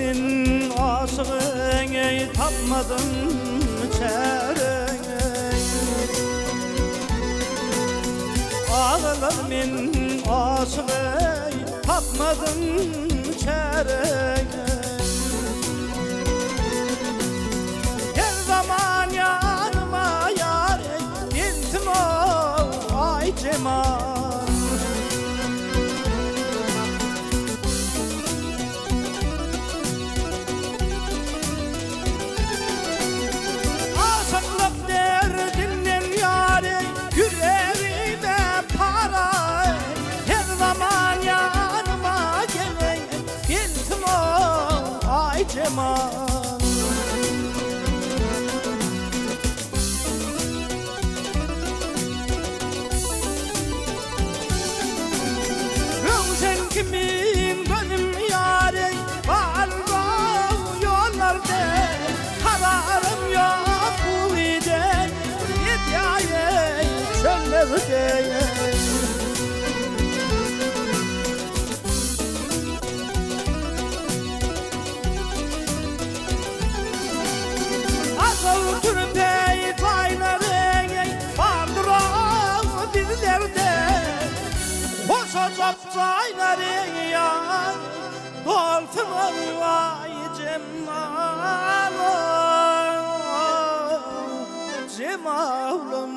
Gönlümün aşığını tapmadım çareyi. Ağlarımın aşığını tapmadım çareyi. Her zaman yanıma yar gelsin o ay cemal. Cemal Rövşen kimin gönlüm yâre var yollarda kararım yok bu ide hikaye çöllerde. Türbe tayları vardır o dillerde. Boşacak tayları yan dolsun vay cemal cemalım.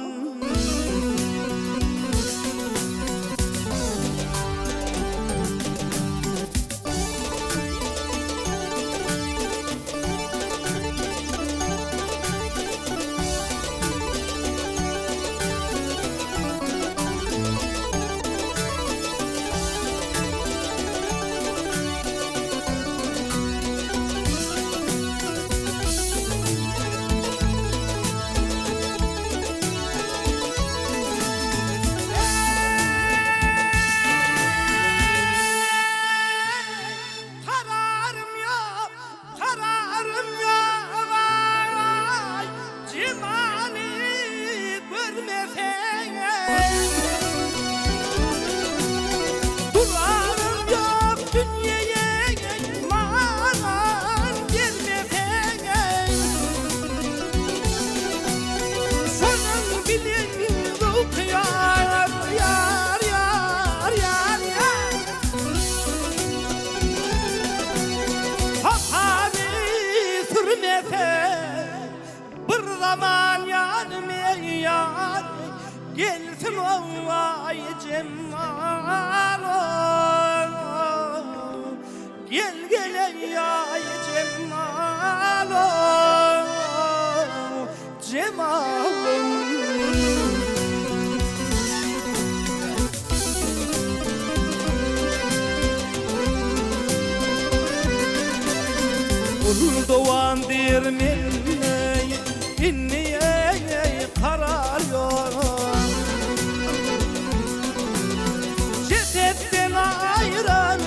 Bir zaman yanıma yar gelsin o ay cemal. Gel gel ay cemal cemalım. Doğan dirmeyi dinleye kararıyor. Cesetten ayıran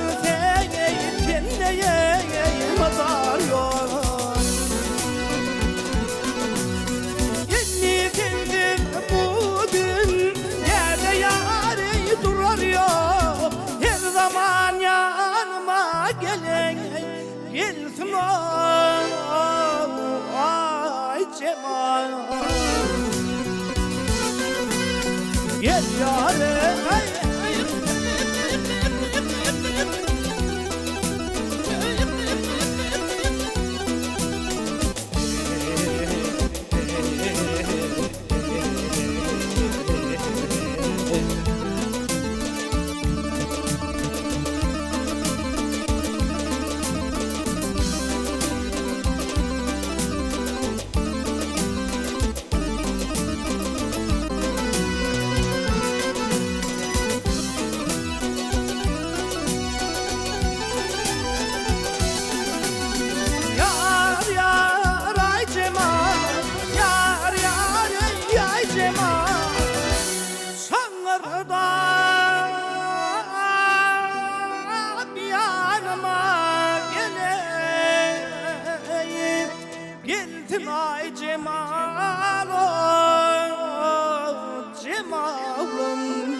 kendine batarıyor. Yeni kendim bugün yerde yâre duruyor. Her zaman yanıma gelen gelsin ay cemal. Gel yâre ay cemal cemalım.